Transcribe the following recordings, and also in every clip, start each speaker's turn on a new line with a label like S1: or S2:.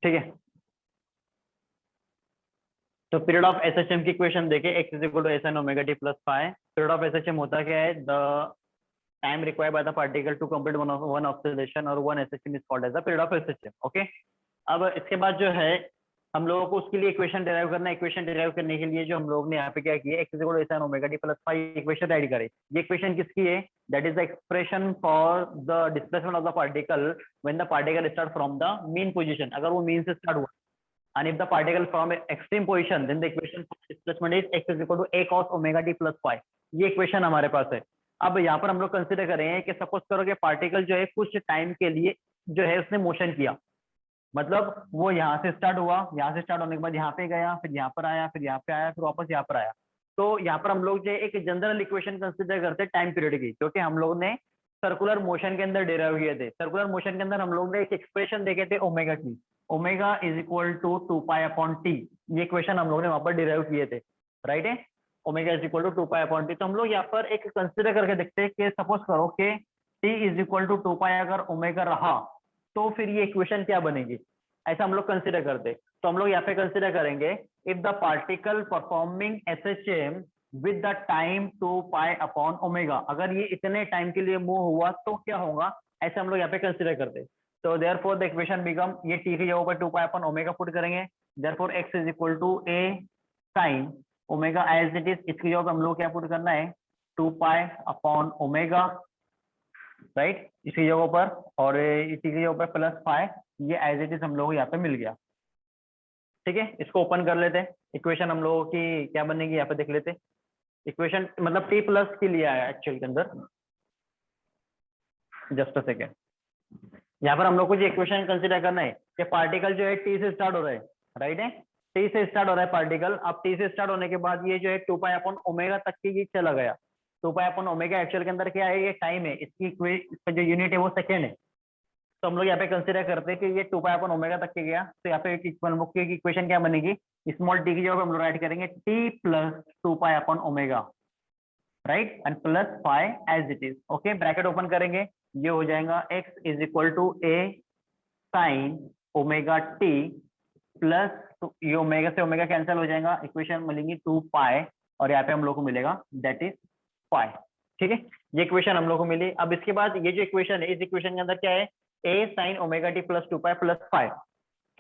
S1: ठीक है, तो पीरियड ऑफ एसएचएम की इक्वेशन देखे, x is equal to S N omega T plus five. Period of SHM होता क्या है, the time required by the particle to complete one oscillation और one SHM is called as the period of SHM. Okay, अब इसके बाद जो है हम लोगों को उसके लिए इक्वेशन डिराइव करना है। इक्वेशन डिराइव करने के लिए जो हम लोग ने यहाँ पे क्या किया, x is equal to S N omega T plus five equation ready करे। ये इक्वेशन किसकी है, that is the expression for the displacement of the particle when the particle start from the mean position. अगर वो mean से start हुआ and if the particle from extreme position then the equation for displacement is x is equal to a cos omega t plus phi। ये equation हमारे पास है। अब यहाँ पर हम लोग कंसिडर करें कि सपोज करो कि पार्टिकल जो है कुछ टाइम के लिए जो है उसने मोशन किया, मतलब वो यहाँ से स्टार्ट हुआ, यहाँ से स्टार्ट होने के बाद यहाँ पे गया, फिर यहाँ पर आया, फिर यहाँ पे आया, फिर वापस यहाँ पर आया। तो यहाँ पर हम लोग जो एक जनरल इक्वेशन कंसिडर करते हैं टाइम पीरियड की, क्योंकि हम लोग ने सर्कुलर मोशन के अंदर डिराइव किए थे। सर्कुलर मोशन के अंदर हम लोग ने एक एक्सप्रेशन देखे थे ओमेगा की, omega is equal to 2 pi upon T. ये इक्वेशन हम लोग ने वहां पर डिराइव किए थे, राइट है, omega is equal to 2 pi upon T. तो हम लोग यहाँ पर एक कंसिडर करके देखते हैं कि सपोज करो कि टी इज इक्वल टू 2 पाई अगर ओमेगा रहा तो फिर ये इक्वेशन क्या बनेगी, ऐसा हम लोग कंसिडर करते। तो हम लोग यहाँ पे कंसिडर करेंगे if the particle performing SHM with the time 2 pi upon omega, अगर ये इतने टाइम के लिए मूव हुआ तो क्या होगा, ऐसे हम लोग यहाँ पे कंसिडर करते। तो देयरफॉर द इक्वेशन बिकम, ये टी की जगह पर 2 पाई अपॉन ओमेगा पुट करेंगे, therefore X is equal to A sine omega as it is. इसकी जगह हम लोग क्या पुट करना है, 2 पाई अपॉन ओमेगा, राइट, इसकी जगह पर, और इसी की जगह पर प्लस फाई, ये एज इट इज हम लोग यहाँ पे मिल गया। ठीक है, इसको ओपन कर लेते हैं, इक्वेशन हम लोगों की क्या बनेगी यहाँ पे देख लेते हैं। इक्वेशन मतलब टी प्लस के लिए आया एक्चुअल के अंदर, जस्ट अ सेकेंड। यहाँ पर हम लोग को जो इक्वेशन कंसिडर करना है कि पार्टिकल जो है टी से स्टार्ट हो रहा है, राइट है, टी से स्टार्ट हो रहा है पार्टिकल। अब टी से स्टार्ट होने के बाद ये जो है 2 पाई अपॉन ओमेगा तक की चला गया। 2 पाई अपॉन ओमेगा एक्चुअल के अंदर क्या है, ये टाइम है, इसका जो यूनिट है वो सेकेंड है। तो हम लोग यहाँ पे कंसिडर करते हैं कि ये 2 पाई अपॉन ओमेगा तक के गया, तो यहाँ पे एक इक्वेशन क्या बनेगी, स्मॉल टी की जगह हम लोग राइट करेंगे T plus 2 pi upon omega, right, and plus phi as it is. Okay, bracket open करेंगे, ये हो जाएगा x is equal to A sine omega T plus, ये ओमेगा से ओमेगा कैंसिल हो जाएगा, इक्वेशन मिलेंगी 2 पाई और यहाँ पे हम लोग को मिलेगा दैट इज फाई। ठीक है, ये इक्वेशन हम लोग को मिली। अब इसके बाद ये जो इक्वेशन है, इस इक्वेशन के अंदर क्या है, A sine omega T plus 2 pi plus phi.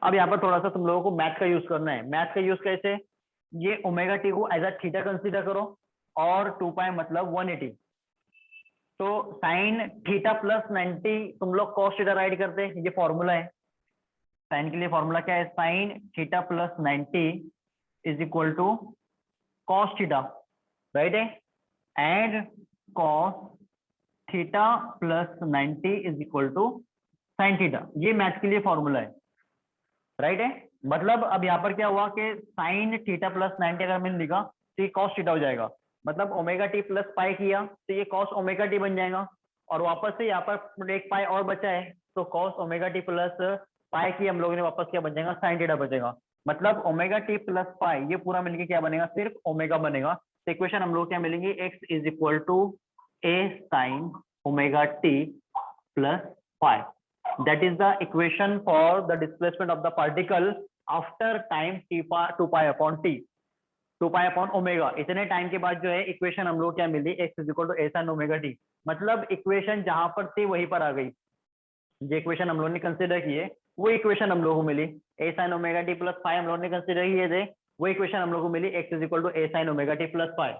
S1: अब यहाँ पर थोड़ा सा तुम लोगों को मैथ का यूज करना है। मैथ का यूज कैसे, ये ओमेगा टी को एज अ थीटा कंसिडर करो और 2 पाई मतलब 180। तो साइन थीटा प्लस 90 तुम लोग कॉस थीटा राइट करते हैं, ये फॉर्मूला है साइन के लिए। फॉर्मूला क्या है, sine theta plus 90 is equal to cos theta, right है, and cos theta plus 90 is equal to sine theta. ये मैथ के लिए फॉर्मूला है, राइट है। मतलब अब यहाँ पर क्या हुआ कि साइन थीटा प्लस 90 अगर मैंने लिखा तो ये कॉस थीटा हो जाएगा, मतलब ओमेगा टी प्लस पाई किया तो ये कॉस ओमेगा टी बन जाएगा, और वापस से यहाँ पर एक पाई और बचा है तो कॉस ओमेगा टी प्लस पाई की हम लोगों ने वापस क्या बन जाएगा, साइन थीटा बचेगा। मतलब ओमेगा टी प्लस पाई ये पूरा मिलके क्या बनेगा, सिर्फ ओमेगा बनेगा। तो इक्वेशन हम लोग क्या मिलेंगे, X is equal to A sine omega T plus pi, that is the equation for the displacement of the particle after time 2 pi upon t, 2 pi upon omega. इतने टाइम के बाद जो है इक्वेशन हम लोग क्या मिली, x is equal to A sine omega T. मतलब इक्वेशन जहां पर थी वहीं पर आ गई, जो इक्वेशन हम लोग ने कंसिडर किए वो इक्वेशन हम लोग को मिली। A sine omega T plus five हम लोग ने कंसिडर किए थे, वो इक्वेशन हम लोग को मिली, x is equal to A sine omega T plus five.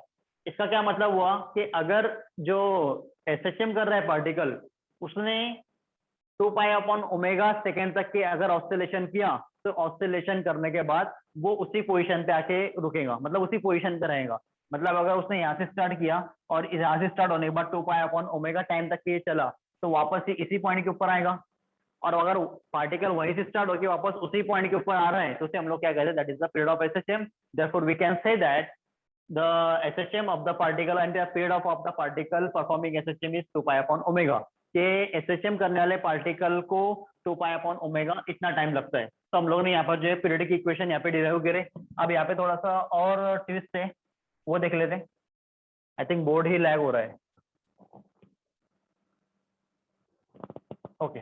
S1: इसका क्या मतलब हुआ कि अगर जो एसएचएम कर रहा है पार्टिकल उसने 2 पाई अपॉन ओमेगा सेकेंड तक के अगर ऑस्सिलेशन किया तो ऑस्सिलेशन करने के बाद वो उसी पोजीशन पे आके रुकेगा, मतलब उसी पोजीशन पे रहेगा। मतलब अगर उसने यहाँ से स्टार्ट किया और यहाँ से स्टार्ट होने के बाद 2 पाई अपॉन ओमेगा टाइम तक के चला तो वापस ही इसी पॉइंट के ऊपर आएगा। और अगर पार्टिकल वहीं से स्टार्ट होकर वापस उसी पॉइंट के ऊपर आ रहा है तो उसे हम लोग क्या कहते हैं, that is the period of SHM. Therefore we can say that the SHM of the particle and the period of the particle performing SHM is 2 pi upon omega। के SHM करने वाले पार्टिकल को 2 pi upon omega इतना time लगता है। तो हम लोग ने यहाँ पर जो है पीरियड की इक्वेशन यहाँ पे डिराइव करे। अब यहाँ पे थोड़ा सा और ट्विस्ट है, वो देख लेते हैं। I think board he lag हो रहा है। ओके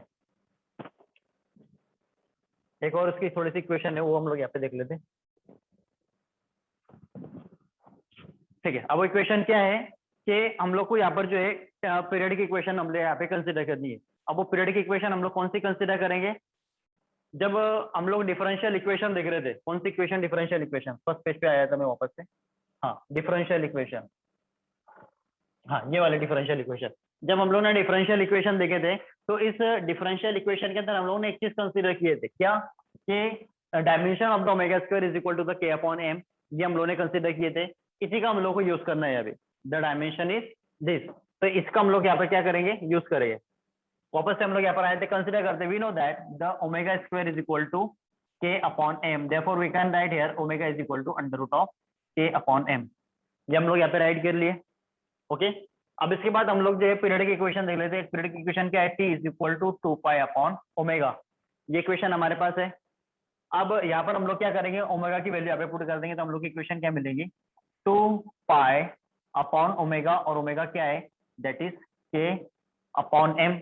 S1: एक और उसकी थोड़ी सी इक्वेशन है, वो हम लोग यहाँ पे देख लेते हैं। ठीक है, अब वो इक्वेशन क्या है कि हम लोग को यहाँ पर जो है पीरियड की इक्वेशन हम लोग यहाँ पे कंसिडर करनी है। अब वो पीरियड की इक्वेशन हम लोग कौन सी कंसिडर करेंगे, जब हम लोग डिफरेंशियल इक्वेशन देख रहे थे। कौन सी equation? Differential equation. First page पे आया था मैं वापस से। हाँ, डिफरेंशियल इक्वेशन। हाँ, ये वाले डिफरेंशियल इक्वेशन। जब हम लोग ने डिफरेंशियल इक्वेशन देखे थे, तो इस डिफरेंशियल इक्वेशन के अंदर हम लोगों ने एक चीज कंसीडर किए थे, क्या? कि dimension of the omega square is equal to the K upon M. ये हम लोगों ने कंसीडर किए थे। इसी का हम लोग को यूज करना है अभी। The dimension is this. तो इसका हम लोग यहाँ पर क्या करेंगे? यूज करेंगे। वापस से हम लोग यहाँ पर आए थे, कंसीडर करते, we know that the omega square is equal to K upon M, therefore we can write here omega is equal to under root of K upon M. ये हम लोग यहाँ पे राइट कर लिए। ओके, अब इसके बाद हम लोग जो है पीरियड की इक्वेशन देख लेते हैं। पीरियड की इक्वेशन क्या है? T is equal to 2 pi upon omega. ये इक्वेशन हमारे पास है। अब यहाँ पर हम लोग क्या करेंगे? ओमेगा की वैल्यू यहाँ पे पुट कर देंगे, तो हम लोग की इक्वेशन क्या मिलेगी? 2 पाई अपॉन ओमेगा, और ओमेगा क्या है? दैट इज के अपॉन एम,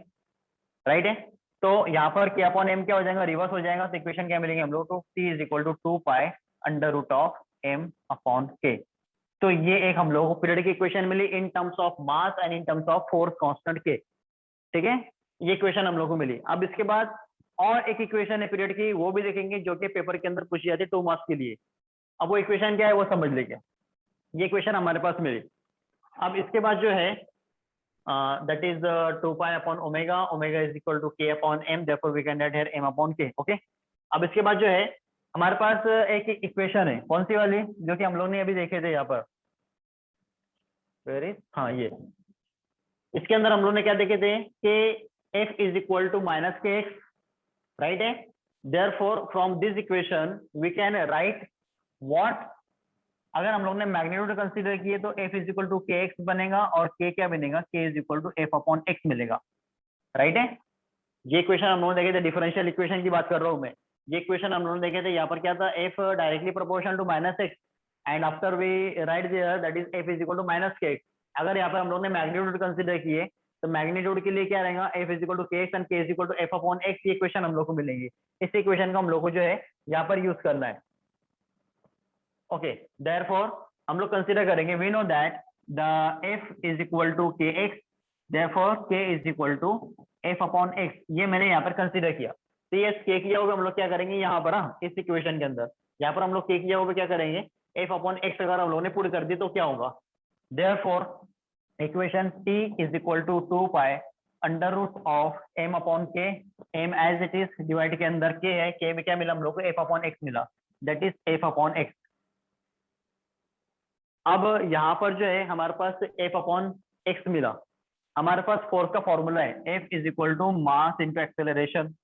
S1: राइट है। तो यहाँ पर के अपॉन एम क्या हो जाएगा? रिवर्स हो जाएगा। तो इक्वेशन क्या मिलेंगे हम लोग को? T is equal to 2 pi under root of M upon K. तो ये एक हम लोगों को पीरियड की इक्वेशन मिली in terms of mass and in terms of force constant के। ठीक है, ये इक्वेशन हम लोग को मिली। अब इसके बाद और एक इक्वेशन है पीरियड की, वो भी देखेंगे, जो कि पेपर के अंदर पूछी जाती है 2 मार्क्स के लिए। अब वो इक्वेशन क्या है वो समझ लीजिए। ये इक्वेशन हमारे पास मिली। अब इसके बाद जो है that is 2 pi upon omega, omega is equal to K upon M, therefore we can write here M upon K. Okay, अब इसके बाद जो है हमारे पास एक इक्वेशन है, कौन सी वाली? जो कि हम लोग ने अभी देखे थे यहाँ पर। वेरी, हाँ, ये इसके अंदर हम लोग ने क्या देखे थे कि f is equal to minus K X, right है। Therefore from this equation we can write what? अगर हम लोग ने मैग्नीट्यूड कंसीडर किए तो f is equal to K X बनेगा, और k क्या बनेगा? k is equal to F upon X मिलेगा, राइट है। ये इक्वेशन हम लोग देखे थे, डिफरेंशियल इक्वेशन की बात कर रहा हूँ मैं। ये इक्वेशन हम लोग देखे थे, यहाँ पर क्या था? f directly proportional to minus X, and after we write there that is f is equal to minus K X. अगर यहाँ पर हम लोग ने मैग्नीट्यूड कंसीडर किए, तो मैग्नीट्यूड के लिए क्या रहेगा? f is equal to K X and k is equal to F upon X. ये इक्वेशन हम लोग को मिलेंगी। इस इक्वेशन को हम लोग को जो है यहाँ पर यूज करना है। ओके, देयरफॉर हम लोग कंसीडर करेंगे, we know that the f is equal to K X, therefore k is equal to F upon X. ये मैंने यहाँ पर कंसीडर किया। तो ये k किया हुआ हम लोग क्या करेंगे यहाँ पर? इस इक्वेशन के अंदर यहाँ पर हम लोग k किया हुआ क्या करेंगे? एफ अपॉन एक्स अगर हम लोगों ने पुट कर दी तो क्या होगा? Therefore equation t is equal to 2 pi under root of m upon K. m as it is, divide के अंदर k है, k में क्या मिला हम लोग को? एफ अपॉन एक्स मिला, that is F upon x. अब यहाँ पर जो है हमारे पास एफ अपॉन एक्स मिला। हमारे पास फोर्स का फॉर्मूला है F is equal to mass into acceleration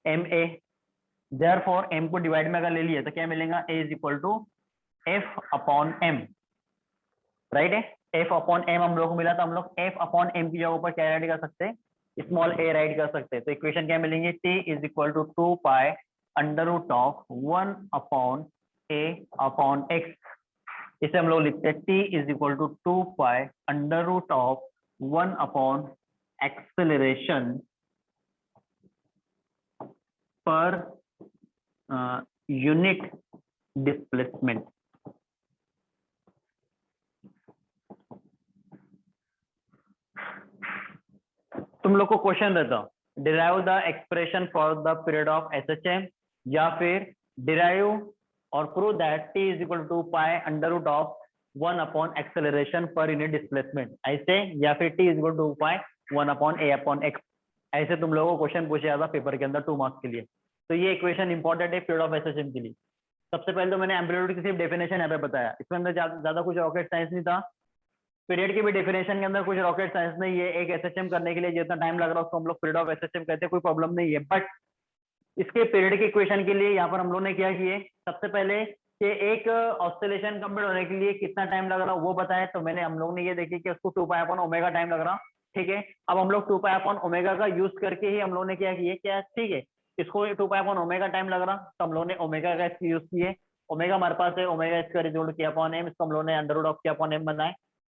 S1: M A. Therefore M को डिवाइड में अगर ले लिया तो क्या मिलेगा? A is equal to F upon M, right है। एफ अपॉन एम हम लोग को मिला, तो हम लोग एफ अपॉन एम की जगह पर क्या राइट कर सकते हैं? स्मॉल ए राइट कर सकते हैं। तो इक्वेशन क्या मिलेंगे? T is equal to 2 pi under root of 1 upon A upon X. इसे हम लोग लिखते हैं t is equal to 2 pi under root of 1 upon acceleration per unit displacement. तुम लोग को क्वेश्चन रहता, derive the expression for the period of SHM, या फिर डिराइव और prove that t is equal to pi under root of 1 upon acceleration per unit displacement, ऐसे, या फिर t is equal to pi 1 upon a upon x। ऐसे तुम लोगों को क्वेश्चन पूछा जाता पेपर के अंदर 2 मार्क्स के लिए। तो ये इक्वेशन इंपॉर्टेंट है पीरियड ऑफ एसएचएम के लिए। सबसे पहले तो मैंने एम्पलीट्यूड की सिर्फ डेफिनेशन यहाँ पे बताया, इसके अंदर ज्यादा कुछ रॉकेट साइंस नहीं था। पीरियड की भी डेफिनेशन के अंदर कुछ रॉकेट साइंस नहीं है। एक एसएचएम करने के लिए जितना टाइम लग रहा है उसको हम लोग पीरियड ऑफ एसएचएम कहते हैं, कोई प्रॉब्लम नहीं है। बट इसके पीरियड की इक्वेशन के लिए यहाँ पर हम लोग ने क्या किए, सबसे पहले कि एक ऑस्सिलेशन कंप्लीट होने के लिए कितना टाइम लग रहा वो बताया। तो मैंने हम लोग ने ये देखी कि उसको 2 पाई अपॉन ओमेगा टाइम लग रहा, ठीक है। अब हम लोग 2 पाई अपॉन ओमेगा का यूज करके ही हम लोग ने क्या किए, क्या, ठीक है, इसको 2 पाई अपॉन ओमेगा टाइम लग रहा, तो हम लोग ने ओमेगा का इसको यूज किए। ओमेगा हमारे पास है, omega square is equal to K upon M, इसको हम लोग ने under root of K upon M बनाए।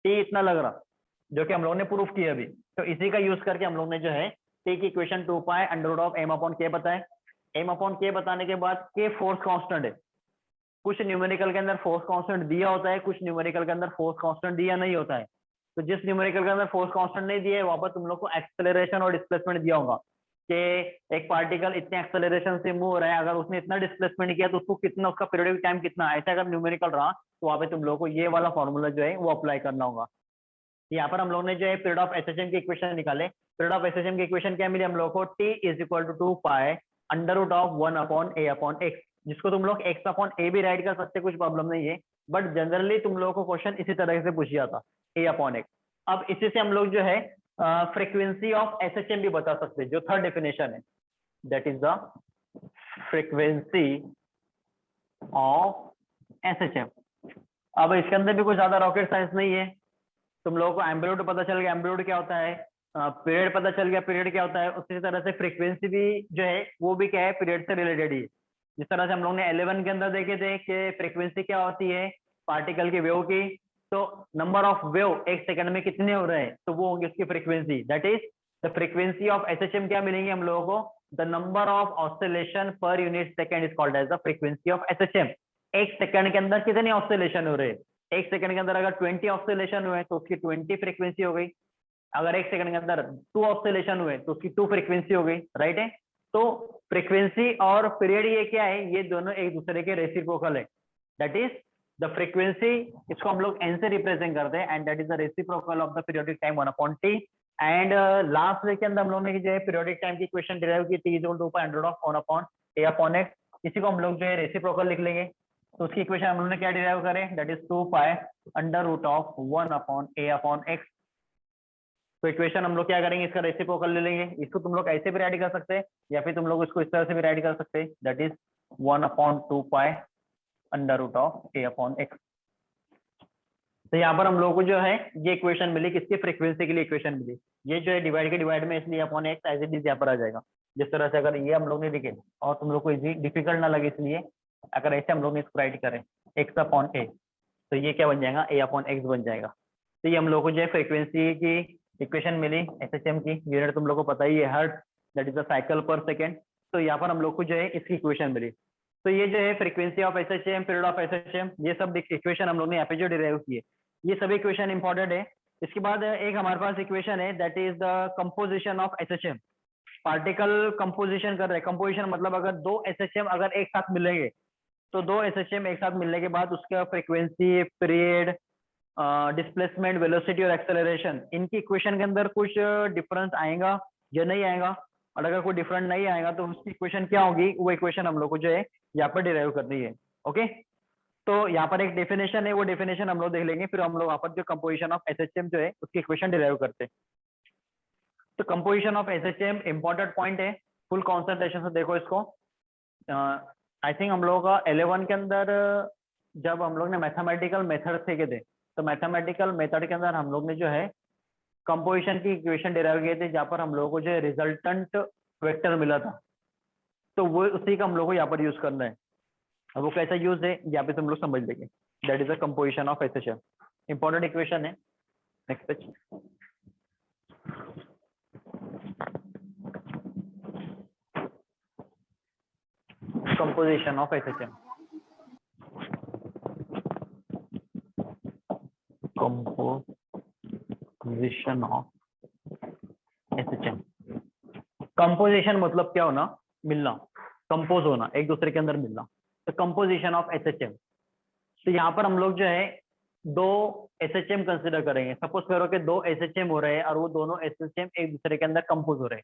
S1: टी इतना लग रहा, जो कि हम लोग ने प्रूफ किया अभी। तो इसी का यूज करके हम लोग ने जो है टी की equation 2 pi under root of M upon K बताए। एम अपॉन के बताने के बाद के फोर्स कांस्टेंट है। कुछ न्यूमेरिकल के अंदर फोर्स कांस्टेंट दिया होता है, कुछ न्यूमेरिकल के अंदर फोर्स कांस्टेंट दिया नहीं होता है। तो जिस न्यूमेरिकल के अंदर फोर्स कांस्टेंट नहीं दिया है वहां पर तुम लोग को एक्सेलरेशन और डिस्प्लेसमेंट दिया होगा कि एक पार्टिकल इतने एक्सेलरेशन से मूव हो रहा है, अगर उसने इतना डिस्प्लेसमेंट किया तो उसको कितना, उसका पीरियडिक टाइम कितना, ऐसा अगर न्यूमेरिकल रहा तो वहां पे तुम लोग को ये वाला फॉर्मूला जो है वो अप्लाई करना होगा। यहाँ पर हम लोग ने जो है पीरियड ऑफ एसएचएम की इक्वेशन निकाले। पीरियड ऑफ एसएचएम की इक्वेशन क्या मिली हम लोग को, T is equal to 2 pi under root of 1 upon A upon X, जिसको तुम लोग एक्स अपॉन ए भी राइट कर सकते, कुछ प्रॉब्लम नहीं है, बट जनरली तुम लोगों को क्वेश्चन इसी तरह से पूछ जाता, ए अपॉन एक्स। अब इसी से हम लोग जो है फ्रीक्वेंसी ऑफ एसएचएम भी बता सकते हैं, जो थर्ड डेफिनेशन है, that is the frequency of SHM. अब इसके अंदर भी कुछ ज्यादा रॉकेट साइंस नहीं है, तुम लोगों को एम्पलीट्यूड पता चल गया, एम्पलीट्यूड क्या होता है, पीरियड पता चल गया, पीरियड क्या होता है, उसी तरह से फ्रीक्वेंसी भी जो है वो भी क्या है, पीरियड से रिलेटेड ही है। जिस तरह से हम लोग ने 11 के अंदर देखे थे कि फ्रीक्वेंसी क्या होती है पार्टिकल के वेव की, तो नंबर ऑफ वेव एक सेकंड में कितने हो रहे हैं तो वो होंगे उसकी frequency, that is the frequency of SHM. क्या मिलेंगे हम लोगों को, the number of oscillation per unit second is called as the frequency of SHM. एक सेकंड के अंदर कितने ऑसिलेशन हो रहे हैं, एक सेकंड के अंदर अगर 20 ऑसिलेशन हुए तो उसकी 20 फ्रीक्वेंसी हो गई, अगर एक सेकंड के अंदर 2 ऑसिलेशन हुए तो उसकी 2 फ्रीक्वेंसी हो गई, राइट है। तो फ्रीक्वेंसी और पीरियड ये क्या है, ये दोनों एक दूसरे के रेसिप्रोकल है, दैट इज द फ्रीक्वेंसी, इसको हम लोग एन से रिप्रेजेंट करते हैं, and that is the reciprocal of the periodic time 1 upon T. And last के अंदर हम लोग ने जो है पीरियोडिक टाइम की इक्वेशन डिराइव की, T is equal to 2 pi under root of 1 upon A upon X, इसी को हम लोग जो है रेसिप्रोकल लिख लेंगे। तो उसकी इक्वेशन हम लोगों ने क्या डिराइव करें, that is 2 pi under root of 1 upon A upon X. तो इक्वेशन हम लोग क्या करेंगे, इसका रेसिप्रोकल ले लेंगे, इसको तुम लोग ऐसे भी राइट कर सकते हैं या फिर तुम लोग इसको इस तरह से भी राइट कर सकते हैं, that is 1 upon 2 pi under root of A upon X. तो यहाँ पर हम लोगों को जो है ये इक्वेशन मिली, किसकी, फ्रीक्वेंसी के लिए इक्वेशन मिली। ये जो है डिवाइड के डिवाइड में इसलिए upon X as it is यहाँ पर आ जाएगा, जिस तरह से अगर ये हम लोग ने लिखे और तुम लोग को इजी डिफिकल्ट ना लगे, इसलिए अगर ऐसे हम लोग इसको राइट करें एक्स अपॉन ए, तो ये क्या बन जाएगा, ए अपॉन एक्स बन जाएगा। तो ये हम लोग को जो है फ्रीक्वेंसी की इक्वेशन मिली एसएचएम की, यूनिट तुम लोग को पता ही है hertz, that is the cycle पर सेकेंड। तो यहाँ पर हम लोग को जो है इसकी इक्वेशन मिली। तो ये जो है frequency of SHM, period of SHM, ये सब इक्वेशन हम लोग ने यहाँ पे जो डिराइव की है, ये सभी इक्वेशन इंपॉर्टेंट है। इसके बाद एक हमारे पास इक्वेशन है, that is the composition of SHM. Particle composition कर रहे हैं, कंपोजिशन मतलब अगर दो एसएचएम अगर एक साथ मिलेंगे, तो दो एसएचएम एक साथ मिलने के बाद उसका फ्रीक्वेंसी, पीरियड, डिस्प्लेसमेंट, वेलोसिटी और एक्सेलरेशन, इनकी इक्वेशन के अंदर कुछ डिफरेंस आएगा या नहीं आएगा, और अगर कोई डिफरेंट नहीं आएगा तो उसकी इक्वेशन क्या होगी, वो इक्वेशन हम लोग को जो है यहाँ पर डिराइव करनी है। ओके, तो यहाँ पर एक डेफिनेशन है, वो डेफिनेशन हम लोग देख लेंगे, फिर हम लोग यहाँ पर जो कंपोजिशन ऑफ एसएचएम जो है उसकी इक्वेशन डिराइव करते हैं। तो composition of SHM important point है, फुल कॉन्सेंट्रेशन से देखो इसको। आई थिंक हम लोगों का 11 के अंदर जब हम लोग ने मैथमेटिकल मेथड सीखे थे, तो मैथमेटिकल मेथड के अंदर हम लोग ने जो है कंपोजिशन की इक्वेशन डिराइव किए थे, जहाँ पर हम लोगों को जो है रिजल्टेंट वेक्टर मिला था, तो वो उसी का हम लोग को यहाँ पर यूज करना है। अब वो कैसा यूज है यहाँ पे तुम लोग समझ लेंगे, that is the composition of SHM, important equation है। Next page, composition of SHM. Composition of SHM, composition मतलब क्या होना, मिलना, कंपोज होना, एक दूसरे के अंदर मिलना। तो कंपोजिशन ऑफ एसएचएम, तो यहाँ पर हम लोग जो है दो एसएचएम कंसिडर करेंगे। सपोज करो कि दो एसएचएम हो रहे हैं और वो दोनों एसएचएम एक दूसरे के अंदर कंपोज हो रहे हैं।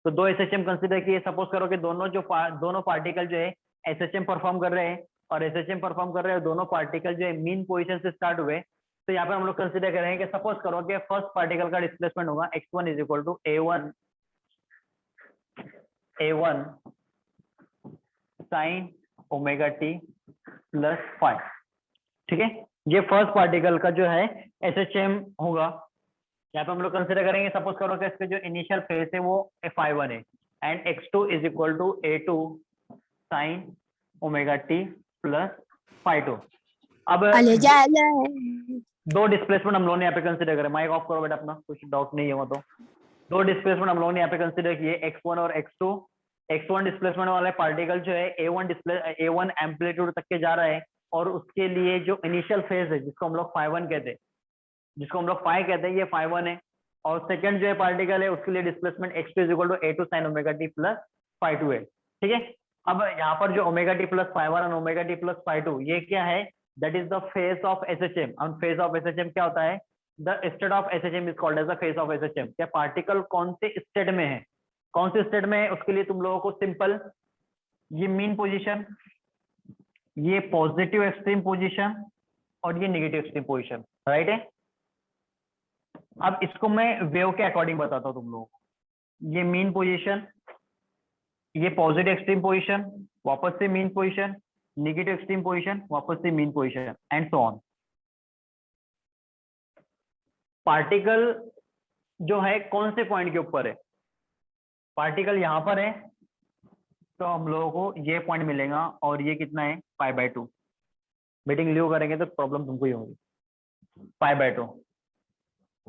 S1: तो दो एसएचएम कंसिडर किए, सपोज करो कि दोनों पार्टिकल जो है एसएचएम परफॉर्म कर रहे हैं, और एसएचएम परफॉर्म कर रहे हैं, दोनों पार्टिकल जो है मीन पोजीशन से स्टार्ट हुए। तो यहाँ पर हम लोग कंसिडर करेंगे कि सपोज करो कि फर्स्ट पार्टिकल का डिस्प्लेसमेंट होगा x1 is equal to a1 sine omega T plus five, ठीक है। ये फर्स्ट पार्टिकल का जो है एसएचएम होगा। यहाँ पे हम लोग कंसिडर करेंगे, सपोज करो कि इसके जो इनिशियल फेज है वो f1 है, and x2 is equal to a2 sine omega T plus five two. अब दो डिस्प्लेसमेंट हम लोगों ने यहाँ पे कंसिडर करे, माइक ऑफ करो बेटा अपना, कुछ डाउट नहीं हुआ तो। दो डिस्प्लेसमेंट हम लोगों ने यहाँ पे कंसिडर किए, x1 और x2। x1 डिस्प्लेसमेंट वाला पार्टिकल जो है A1 एम्पलीट्यूड तक के जा रहा है, और उसके लिए जो इनिशियल फेज है जिसको हम लोग phi 1 कहते हैं, जिसको हम लोग फाई कहते हैं, ये phi 1 है। और सेकंड जो है पार्टिकल है उसके लिए displacement x2 is equal to A2 sin omega t plus phi 2 है। ठीक है, अब यहाँ पर जो ओमेगा t प्लस phi 1 और ओमेगा t प्लस phi 2 ये क्या है, that is the phase of SHM। और फेस ऑफ SHM क्या होता है, the state of SHM is called as the phase of SHM। क्या पार्टिकल कौन से स्टेट में है, कौन से स्टेट में है, उसके लिए तुम लोगों को सिंपल ये मीन पोजीशन, ये पॉजिटिव एक्सट्रीम पोजीशन और ये नेगेटिव एक्सट्रीम पोजीशन, राइट है। अब इसको मैं वेव के अकॉर्डिंग बताता हूं तुम लोगों को, ये मीन पोजीशन, ये पॉजिटिव एक्सट्रीम पोजीशन, वापस से mean position, negative extreme position, वापस से mean position and so on. Particle जो है कौन से पॉइंट के ऊपर है, पार्टिकल यहां पर है तो हम लोगों को ये पॉइंट मिलेगा, और ये कितना है π/2। मीटिंग लीव करेंगे तो प्रॉब्लम तुमको ही होगी, π/2।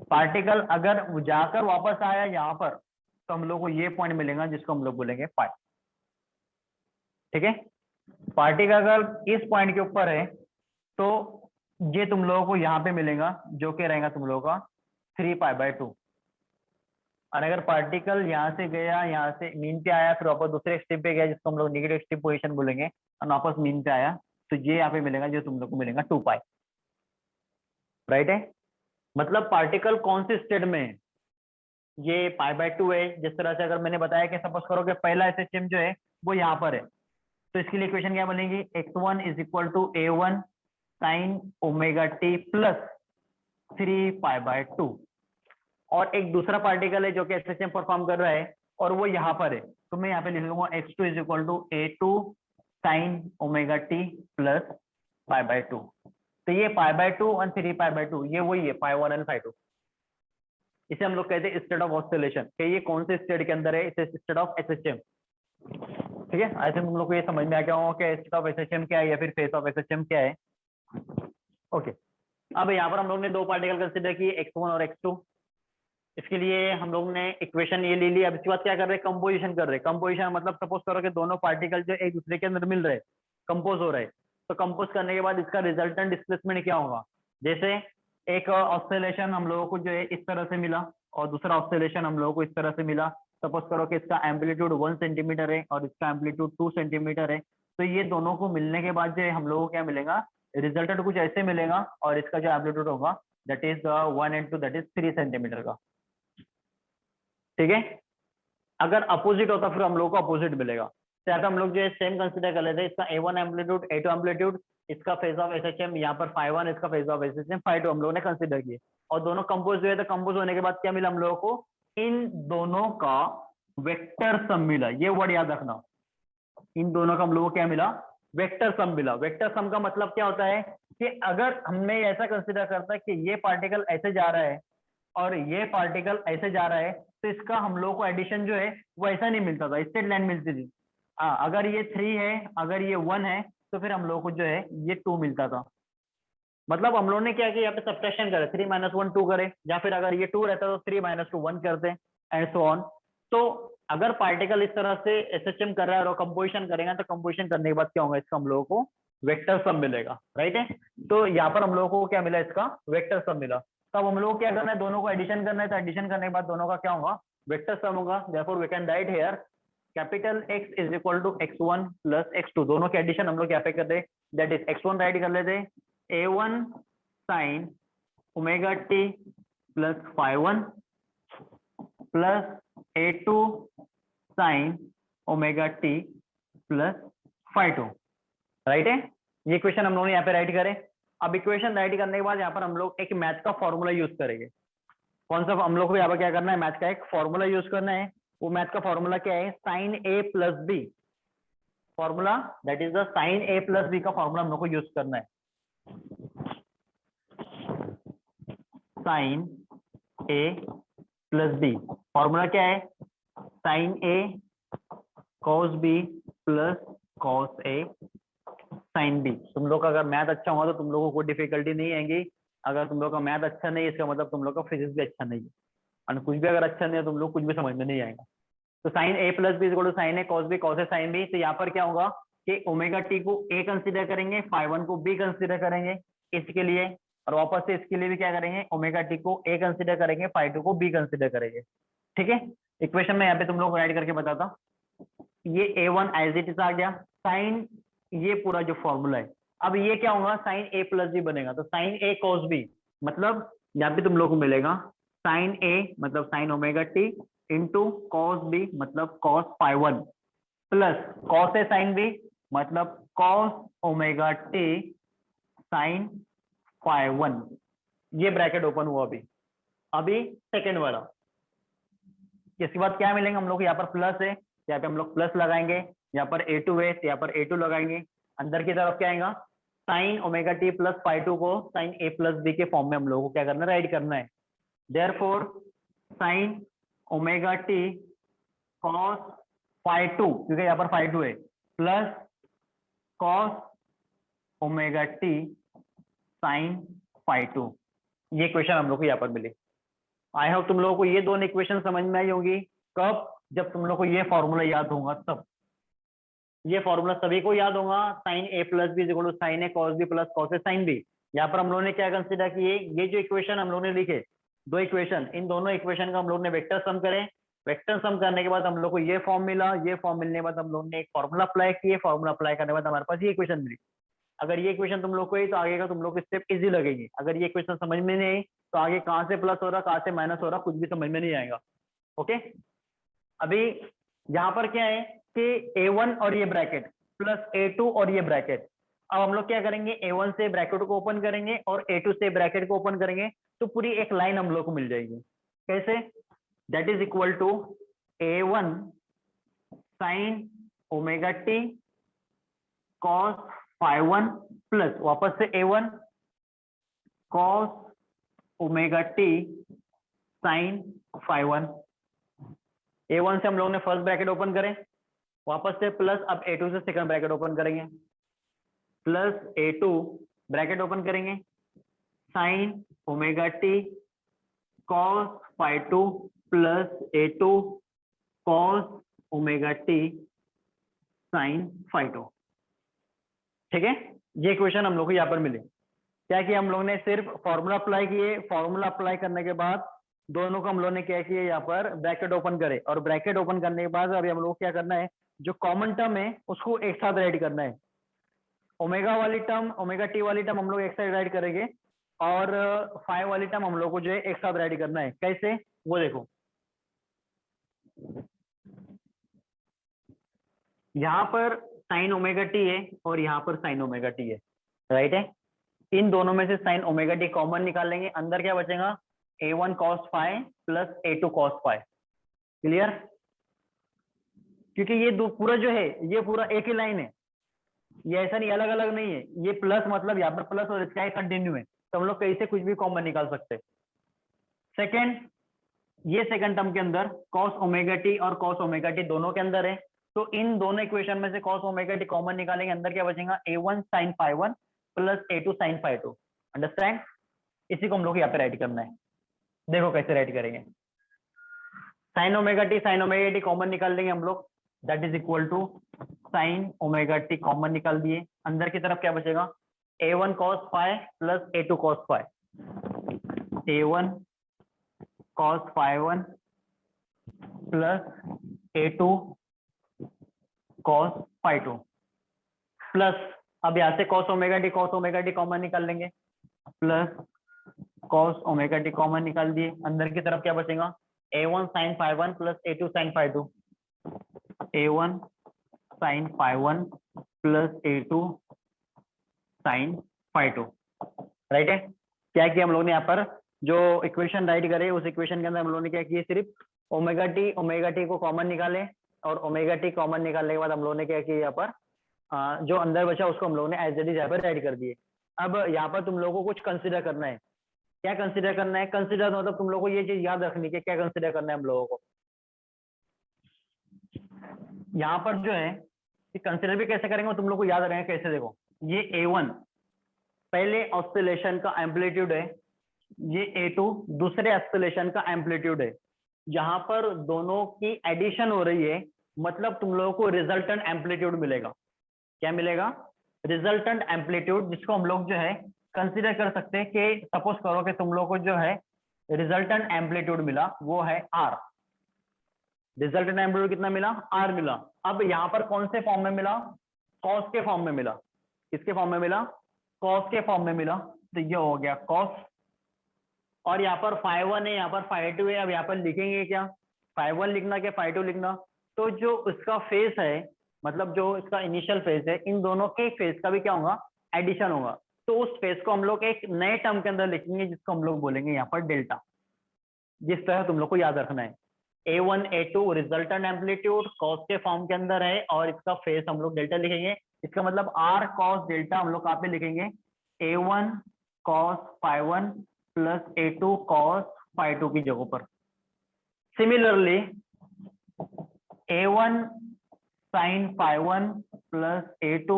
S1: पार्टिकल अगर जाकर वापस आया यहाँ पर तो हम लोग को ये पॉइंट मिलेगा जिसको हम लोग बोलेंगे पाई। ठीक है, पार्टिकल अगर इस पॉइंट के ऊपर है तो ये तुम लोगों को यहाँ पे मिलेगा जो कि रहेगा तुम लोगों का 3π/2। और अगर पार्टिकल यहाँ से गया, यहाँ से मीन पे आया, फिर वापस दूसरे एक्सट्रीम पे गया जिसको हम लोग नेगेटिव एक्सट्रीम पोजीशन बोलेंगे, और वापस मीन पे आया, तो ये यहाँ पे मिलेगा जो तुम लोग को मिलेगा 2π, राइट है। मतलब पार्टिकल कौन से स्टेट में है, ये π/2 है। जिस तरह से अगर मैंने बताया कि सपोज करो कि पहला SHM जो है वो यहाँ पर है, तो इसके लिए इक्वेशन क्या बनेगी, x1 is equal to A1 sin omega t plus 3π/2। और एक दूसरा पार्टिकल है जो कि SHM परफॉर्म कर रहा है और वो यहाँ पर है, तो मैं यहाँ पे लिख लूंगा x2 is equal to A2 sin omega t plus π/2। तो ये π/2 और 3π/2 ये वही है phi 1 एंड phi 2। इसे हम लोग कहते हैं स्टेट ऑफ ऑस्सिलेशन, कि ये कौन से स्टेट के अंदर है, इसे स्टेट ऑफ SHM। ठीक है, आई थिंक तुम लोग को ये समझ में आ गया होगा कि स्टेट ऑफ SHM क्या है या फिर फेस ऑफ SHM क्या है। ओके, अब यहाँ पर हम लोग ने दो पार्टिकल कंसिडर किए, x1 और x2। इसके लिए हम लोग ने इक्वेशन ये ले ली। अब इसके बाद क्या कर रहे हैं, कंपोजिशन कर रहे हैं। कंपोजिशन मतलब सपोज करो कि दोनों पार्टिकल जो एक दूसरे के अंदर मिल रहे हैं, कंपोज हो रहे हैं, तो कंपोज करने के बाद इसका रिजल्टेंट डिस्प्लेसमेंट क्या होगा। जैसे एक ऑस्सिलेशन हम लोगों को जो है इस तरह से मिला और दूसरा ऑस्सिलेशन हम लोगों को इस तरह से मिला। सपोज करो कि इसका एम्पलीट्यूड 1 सेंटीमीटर है और इसका एम्पलीट्यूड 2 सेंटीमीटर है, तो ये दोनों को मिलने के बाद जो है हम लोगों को क्या मिलेगा, रिजल्टेंट कुछ ऐसे मिलेगा, और इसका जो एम्पलीट्यूड होगा that is 1 and 2 that is 3 centimetre का। ठीक है, अगर अपोजिट होता फिर हम लोग को अपोजिट मिलेगा। तो यहाँ पे हम लोग जो है सेम कंसिडर कर लेते हैं, इसका A1 एम्पलीट्यूड, A2 एम्पलीट्यूड, इसका फेज ऑफ SHM यहाँ पर phi 1, इसका फेज ऑफ SHM phi 2 हम लोगों ने कंसिडर किए, और दोनों कंपोज हुए। तो कंपोज होने के बाद क्या मिला हम लोगों को, इन दोनों का वेक्टर सम मिला। ये वर्ड याद रखना, इन दोनों का हम लोगों को क्या मिला, वेक्टर सम मिला। वेक्टर सम का मतलब क्या होता है कि अगर हमने ऐसा कंसिडर करता है कि ये पार्टिकल ऐसे जा रहा है और ये पार्टिकल ऐसे जा रहा है, तो इसका हम लोग को एडिशन जो है वो ऐसा नहीं मिलता था, स्ट्रेट लाइन मिलती थी। अगर ये 3 है, अगर ये 1 है, तो फिर हम लोग को जो है ये 2 मिलता था। मतलब हम लोगों ने क्या किया, यहाँ पे सब्ट्रैक्शन करे, 3 - 1 2 करे, या फिर अगर ये 2 रहता तो 3 - 2 1 करते एंड सो ऑन। तो अगर पार्टिकल इस तरह से SHM कर रहा है और कंपोजिशन करेगा, तो कंपोजिशन करने के बाद क्या होगा, इसका हम लोगों को वेक्टर सम मिलेगा, राइट है। तो यहाँ पर हम लोगों को क्या मिला, इसका वेक्टर सम मिला। तब हम लोग क्या करना है, दोनों को एडिशन करना है, तो एडिशन करने के बाद दोनों का क्या होगा, वेक्टर सम होगा। Therefore we can write here capital X is equal to x1 plus x2। दोनों के एडिशन हम लोग यहाँ पे कर दे, दैट इज x1 राइट कर लेते, A1 sine omega t plus phi 1 plus A2 sine omega t plus phi 2, right है। ये इक्वेशन हम लोग यहाँ पे राइट करें। अब इक्वेशन राइट करने के बाद यहाँ पर हम लोग एक मैथ का फॉर्मूला यूज करेंगे। कौन सा, हम लोग को यहाँ पर क्या करना है, मैथ का एक फॉर्मूला यूज करना है। वो मैथ का फॉर्मूला क्या है, sine a plus B formula, that is the sine a plus B का फॉर्मूला हम लोग को यूज करना है। Sine a plus B formula क्या है, sine a cos b plus cos a sine B. तुम लोग का अगर मैथ अच्छा हुआ तो तुम लोगों को डिफिकल्टी नहीं आएगी। अगर तुम लोग का मैथ अच्छा नहीं है, इसका मतलब तुम लोग का फिजिक्स भी अच्छा नहीं है, और कुछ भी अगर अच्छा नहीं है तुम लोग कुछ भी समझ में नहीं आएगा। तो sine A plus B equal to sine A cos B cos A sine B. तो यहाँ पर क्या होगा कि ओमेगा टी को ए कंसिडर करेंगे, फाई वन को बी कंसिडर करेंगे इसके लिए, और वापस से इसके लिए भी क्या करेंगे, ओमेगा टी को ए कंसिडर करेंगे, फाई टू को बी कंसिडर करेंगे। ठीक है, इक्वेशन में यहाँ पे तुम लोग को राइट करके बताता हूँ। ये ए वन एज इट इज आ गया, साइन ये पूरा जो फॉर्मूला है, अब ये क्या होगा, साइन ए प्लस बी बनेगा, तो साइन ए कॉस बी, मतलब यहाँ पे तुम लोग को मिलेगा साइन ए मतलब sine omega T into cos B मतलब cos phi one, plus cos A sine B मतलब cos omega T sine phi one. ये ब्रैकेट ओपन हुआ अभी सेकेंड वाला। इसके बाद क्या मिलेंगे हम लोग को, यहाँ पर प्लस है, यहाँ पे हम लोग प्लस लगाएंगे, यहाँ पर ए टू है तो यहाँ पर ए टू लगाएंगे, अंदर की तरफ क्या आएगा, sine omega T plus phi two को साइन ए प्लस बी के फॉर्म में हम लोगों को क्या करना है, राइट करना है। Therefore sine omega T cos phi two, क्योंकि यहाँ पर फाई टू है, plus cos omega T sine phi two. ये इक्वेशन हम लोग को यहाँ पर मिली। आई होप तुम लोगों को ये दोनों इक्वेशन समझ में आई होंगी। कब, जब तुम लोग को ये फॉर्मूला याद होगा तब। ये फॉर्मूला सभी को याद होगा, sine A plus B equal to sine A cos B plus cos A sine B. यहाँ पर हम लोगों ने क्या कंसीडर किए, ये जो इक्वेशन हम लोगों ने लिखे, दो इक्वेशन, इन दोनों इक्वेशन का हम लोग ने वेक्टर सम करे। वेक्टर सम करने के बाद हम लोग को ये फॉर्म मिला, ये फॉर्म मिलने के बाद हम लोग ने एक फॉर्मूला अप्लाई किए, फॉर्मूला अप्लाई करने के बाद हमारे पास ये इक्वेशन मिली। अगर ये इक्वेशन तुम लोग को है तो आगे का तुम लोग को स्टेप इजी लगेगी। अगर ये इक्वेशन समझ में नहीं आई तो आगे कहाँ से प्लस हो रहा, कहाँ से माइनस हो रहा, कुछ भी समझ में नहीं आएगा। ओके, अभी यहाँ पर क्या है कि A1 और ये ब्रैकेट प्लस A2 और ये ब्रैकेट, अब हम लोग क्या करेंगे, A1 से ब्रैकेट को ओपन करेंगे और A2 से ब्रैकेट को ओपन करेंगे, तो पूरी एक लाइन हम लोग को मिल जाएगी। कैसे, that is equal to A1 sine omega T cos phi one plus वापस से A1 cos omega T sine phi one. A1 से हम लोगों ने फर्स्ट ब्रैकेट ओपन करें, वापस से प्लस, अब A2 से सेकंड ब्रैकेट ओपन करेंगे, प्लस A2 ब्रैकेट ओपन करेंगे, sine omega T cos phi two plus A2 cos omega T sine phi two. ठीक है, ये इक्वेशन हम लोग को यहाँ पर मिली। क्या किया हम लोग ने, सिर्फ फॉर्मूला अप्लाई किए, फॉर्मूला अप्लाई करने के बाद दोनों को हम लोग ने क्या किया, यहाँ पर ब्रैकेट ओपन करे, और ब्रैकेट ओपन करने के बाद अभी हम लोग क्या करना है, जो कॉमन टर्म है उसको एक साथ राइट करना है। ओमेगा वाली टर्म, ओमेगा टी वाली टर्म हम लोग एक साथ राइट करेंगे, और फाई वाली टर्म हम लोग को जो है एक साथ राइट करना है। कैसे, वो देखो, यहाँ पर साइन ओमेगा टी है और यहाँ पर साइन ओमेगा टी है, राइट है। इन दोनों में से साइन ओमेगा टी कॉमन निकाल लेंगे, अंदर क्या बचेगा, A1 cos phi plus A2 cos phi. Clear, क्योंकि ये दो पूरा जो है ये पूरा एक ही लाइन है, ये ऐसा नहीं अलग अलग नहीं है, ये प्लस मतलब यहाँ पर प्लस और इसका कंटिन्यू है, तो हम लोग कहीं से कुछ भी कॉमन निकाल सकते हैं। सेकेंड, ये सेकंड टर्म के अंदर cos ओमेगा टी और cos ओमेगा टी दोनों के अंदर है, तो इन दोनों इक्वेशन में से cos ओमेगा टी कॉमन निकालेंगे, अंदर क्या बचेगा, A1 sin phi one plus A2 sin phi two. Understand, इसी को हम लोग यहाँ पे राइट करना है। देखो कैसे राइट करेंगे, साइन ओमेगा टी कॉमन निकाल देंगे हम लोग, that is equal to sine omega T common निकाल दिए, अंदर की तरफ क्या बचेगा, A1 cos phi plus A2 cos phi, A1 cos phi one plus A2 cos phi two, plus अब यहाँ से cos ओमेगा टी कॉमन निकाल लेंगे, plus cos omega T common निकाल दिए, अंदर की तरफ क्या बचेगा, A1 sin phi one plus A2 sin phi two, A1 sin phi one plus A2 sin phi two, right है। क्या किया हम लोग ने यहाँ पर, जो इक्वेशन राइट करे उस इक्वेशन के अंदर हम लोगों ने क्या किया, सिर्फ ओमेगा टी को कॉमन निकाले, और ओमेगा टी कॉमन निकालने के बाद हम लोगों ने क्या किया, यहाँ पर जो अंदर बचा उसको हम लोगों ने एज इट इज यहाँ पर राइट कर दिए। अब यहाँ पर तुम लोगों को कुछ कंसिडर करना है। क्या कंसिडर करना है, कंसिडर मतलब तुम लोगों को ये चीज याद रखनी है, क्या कंसिडर करना है हम लोगों को। यहाँ पर जो है कंसिडर भी कैसे करेंगे तुम लोग को याद रखेंगे कैसे। देखो, ये A1 पहले ऑस्सिलेशन का एम्पलीट्यूड है, ये A2 दूसरे ऑस्सिलेशन का एम्पलीट्यूड है, जहां पर दोनों की एडिशन हो रही है, मतलब तुम लोगों को रिजल्टेंट एम्पलीट्यूड मिलेगा। क्या मिलेगा? रिजल्टेंट एम्पलीट्यूड, जिसको हम लोग जो है कंसीडर कर सकते हैं कि सपोज करो कि तुम लोग को जो है रिजल्टेंट एम्पलीट्यूड मिला वो है आर। रिजल्टेंट एम्पलीट्यूड कितना मिला? आर मिला। अब यहाँ पर कौन से फॉर्म में मिला? कॉस के फॉर्म में मिला। किसके फॉर्म में मिला? कॉस के फॉर्म में मिला। तो ये हो गया कॉस, और यहाँ पर φ1 है, यहाँ पर φ2 है। अब यहाँ पर लिखेंगे क्या? φ1 लिखना क्या φ2 लिखना? तो जो उसका फेस है, मतलब जो इसका इनिशियल फेस है, इन दोनों के फेस का भी क्या होगा? एडिशन होगा। तो उस फेस को हम लोग एक नए टर्म के अंदर लिखेंगे, जिसको हम लोग बोलेंगे यहाँ पर डेल्टा। जिस तरह तुम लोग को याद रखना है, A1 A2 resultant amplitude cos के फॉर्म के अंदर है, और इसका फेस हम लोग डेल्टा लिखेंगे। इसका मतलब R cos डेल्टा हम लोग कहाँ पे लिखेंगे? A1 cos φ1 plus A2 cos φ2 की जगह पर। Similarly A1 sin φ1 plus A2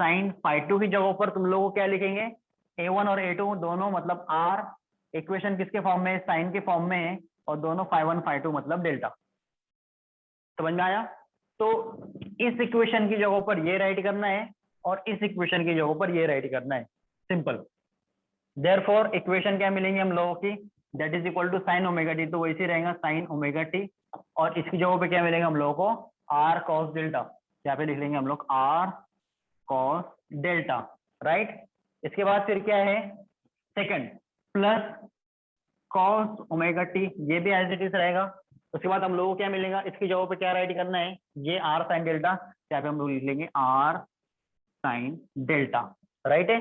S1: sin φ2 की जगह पर तुम लोग को क्या लिखेंगे? A1 और A2 दोनों मतलब R, इक्वेशन किसके फॉर्म में? साइन के फॉर्म में है, और दोनों φ1 φ2 मतलब डेल्टा। समझ में आया? तो इस इक्वेशन की जगह पर ये राइट करना है, और इस इक्वेशन की जगह पर ये राइट करना है। सिंपल। देयरफॉर इक्वेशन क्या मिलेंगे हम लोगों की? That is equal to sine omega T, तो वैसे ही रहेगा साइन ओमेगा टी, और इसकी जगह पे क्या मिलेगा हम लोगों को? R cos delta. यहाँ पे लिख लेंगे हम लोग आर कॉस डेल्टा, राइट। इसके बाद फिर क्या है? Second plus cos omega T, ये भी एज इट इज रहेगा। उसके बाद हम लोगों को क्या मिलेगा? इसकी जगह पे क्या राइट करना है? ये आर साइन डेल्टा, यहाँ पे हम लोग लिख लेंगे आर साइन डेल्टा, राइट है।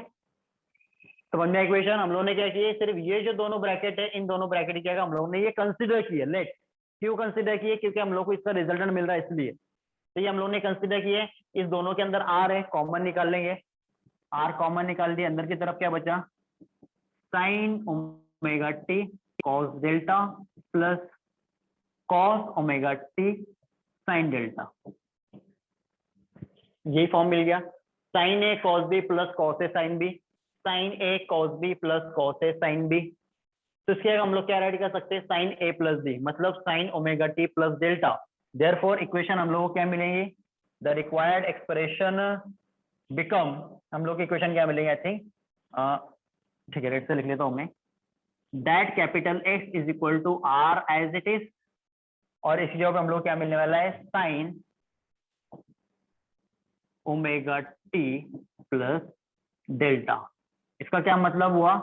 S1: समझ में इक्वेशन? हम लोगों ने क्या किया? सिर्फ ये जो दोनों ब्रैकेट है, इन दोनों ब्रैकेट क्या हम लोगों ने ये कंसिडर किया। लेट, क्यों कंसिडर किए? क्योंकि हम लोग को इसका रिजल्टेंट मिल रहा है इसलिए। तो ये हम लोगों ने कंसिडर किए। इस दोनों के अंदर आर है, कॉमन निकाल लेंगे। आर कॉमन निकाल दिया, अंदर की तरफ क्या बचा? Sign omega T cos delta plus cos omega T sine delta, यही फॉर्म मिल गया। Sign A cos B plus cos A sine B, sign A cos B plus cos A sine B. तो इसके हम लोग क्या राइट कर सकते हैं? साइन ए प्लस बी, मतलब sine omega T plus delta. Therefore equation हम लोग को क्या मिलेंगे? द रिक्वायर्ड एक्सप्रेशन बिकम, हम लोग की इक्वेशन क्या मिलेंगे? आई थिंक, ठीक है, रेड से लिख लेता हूं मैं। That capital X is equal to R as it is, और इसी जगह पे हम लोग क्या मिलने वाला है? Sine omega T plus delta. इसका क्या मतलब हुआ?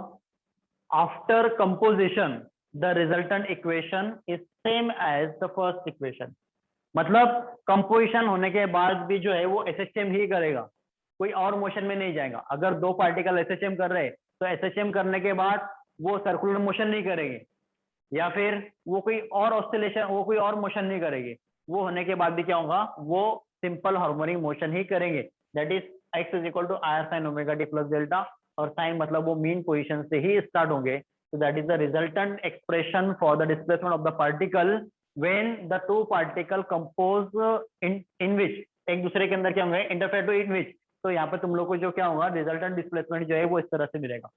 S1: After composition the resultant equation is same as the first equation. मतलब कंपोजिशन होने के बाद भी जो है वो एसएचएम ही करेगा, कोई और मोशन में नहीं जाएगा। अगर दो पार्टिकल एसएचएम कर रहे हैं तो एसएचएम करने के बाद वो सर्कुलर मोशन नहीं करेंगे, या फिर वो कोई और ऑस्सिलेशन, वो कोई और मोशन नहीं करेंगे। वो होने के बाद भी क्या होगा? वो सिंपल हार्मोनिक मोशन ही करेंगे। That is X is equal to R sine omega T plus delta, और साइन मतलब वो मीन पोजीशन से ही स्टार्ट होंगे। So that is the resultant expression for the displacement of the particle when the two particle compose in which, एक दूसरे के अंदर क्या होंगे? इंटरफेयर टू इन विच। तो यहाँ पे तुम लोग को जो क्या होगा? रिजल्टेंट डिस्प्लेसमेंट जो है वो इस तरह से मिलेगा।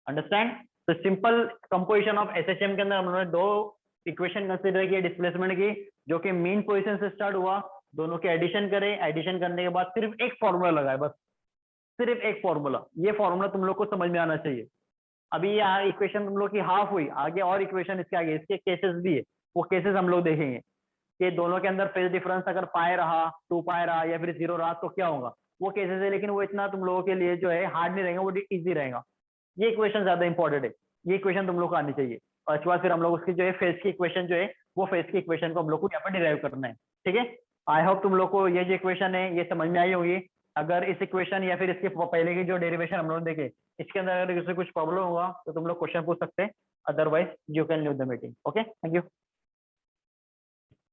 S1: अंडरस्टैंड? तो सिंपल कंपोजिशन ऑफ एसएचएम के अंदर हम लोगों ने दो इक्वेशन कंसीडर किए डिस्प्लेसमेंट की, जो कि मीन पोजीशन से स्टार्ट हुआ। दोनों के एडिशन करें, एडिशन करने के बाद सिर्फ एक फॉर्मूला लगाए, बस सिर्फ एक फॉर्मूला। ये फॉर्मूला तुम लोग को समझ में आना चाहिए। अभी यहाँ इक्वेशन तुम लोग की हाफ हुई, आगे और इक्वेशन इसके आगे, इसके केसेस भी है, वो केसेस हम लोग देखेंगे कि दोनों के अंदर फेज डिफरेंस अगर पाई रहा, 2 पाई रहा, या फिर 0 रहा तो क्या होगा। वो केसेस है, लेकिन वो इतना तुम लोगों के लिए जो है हार्ड नहीं रहेगा, वो इजी रहेगा। ये इक्वेशन ज्यादा इंपॉर्टेंट है, ये इक्वेशन तुम लोग को आनी चाहिए। और उसके बाद फिर हम लोग उसकी जो है फेज की इक्वेशन जो है, वो फेज की इक्वेशन को हम लोग को यहाँ पर डिराइव करना है। ठीक है, आई होप तुम लोग को ये जो इक्वेशन है ये समझ में आई होगी। अगर इस इक्वेशन या फिर इसके पहले की जो डेरिवेशन हम लोग देखे, इसके अंदर अगर किसी कुछ प्रॉब्लम होगा तो तुम लोग क्वेश्चन पूछ सकते हैं, otherwise you can leave the meeting. Okay, thank you.